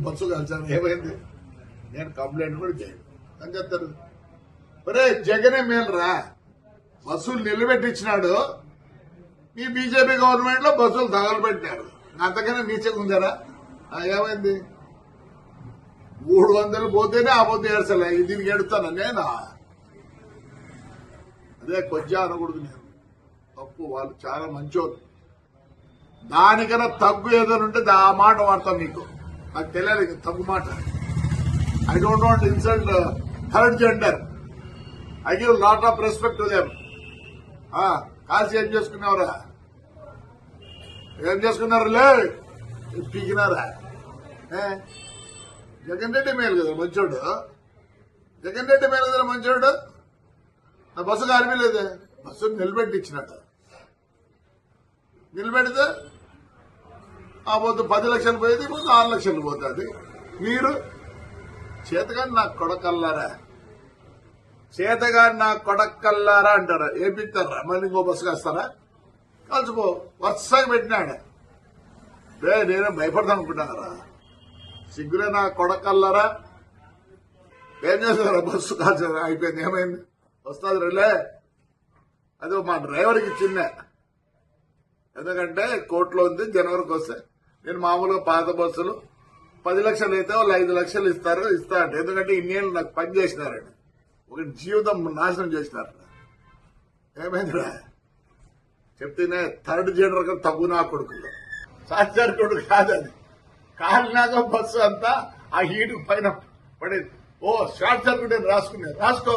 Bus కలిసాను ఏమైంది? నేను complaint కూడా చేయను అని చెప్తారు. ఒరే జగనే మేలురా, బస్సులు నిలబెట్టించినాడు. మీ బీజేపీ గవర్నమెంట్ లో బస్సులు తగలబెట్టినారు. అంతకన్నా నీచగా ఉందారా? ఏమైంది? 300 పోతేనే ఆ పొద్దు ఏడ్చలే, దీనికి ఎడుతాను నేనా? అదే కొంచెం అనకూడదు. నేను తప్పు, వాళ్ళు చాలా మంచోళ్ళు. దానికన్నా తగ్గు ఏదైనా ఉంటే ఆ మాట వాడతాను. నీకు నాకు తెలియదు తగ్గు మాట. I don't want insult third gender. I give lot of respect to them. కాల్సి ఏం చేసుకున్నావురా? ఏం చేసుకున్నారులే? పీకినారా? జగన్ రెడ్డి మేలు కదా మంచోడు. జగన్ రెడ్డి మేలు కదా మంచోడు. నా బస్సు కారిపోలేదే, బస్సు నిలబెట్టించినట్టు. నిలబెడితే ఆ పొద్దు 10 లక్షలు పోయేది, ఇప్పుడు 6 లక్షలు పోతుంది. మీరు చేతగాని నాకు కొడకల్లారా, చేతగాని నాకు కొడకల్లారా అంటారా? ఏం పిస్తారా? మళ్ళీ ఇంకో బస్సు కాస్తారా? కలిసిపో. వరుసగా పెట్టినాడు. నేనే భయపడతాను అనుకుంటున్నారా? సిగ్గులే నా కొడకల్లారా. ఏం చేస్తారా? బస్సు కాల్చారా? అయిపోయింది. ఏమైంది? వస్తుంది రేలే. అది మా డ్రైవర్కి ఇచ్చిందే. ఎందుకంటే కోర్టులో ఉంది, జనవరికి వస్తే. నేను మామూలుగా పాత బస్సులు 10 లక్షలు అయితే వాళ్ళు 5 లక్షలు ఇస్తా అంటే, ఎందుకంటే ఇన్నేళ్ళు నాకు పని చేసినారండి. ఒక జీవితం నాశనం చేసినారు. ఏమైందిరా? చెప్తేనే థర్డ్ జెండర్ తగ్గు నా కొడుకులు. షార్ట్ సర్క్యూట్ కాదు అది. కాలినాక బస్సు అంతా ఆ హీటు పైన పడేది. ఓ షార్ట్ సర్క్యూట్ రాసుకునే రాసుకో.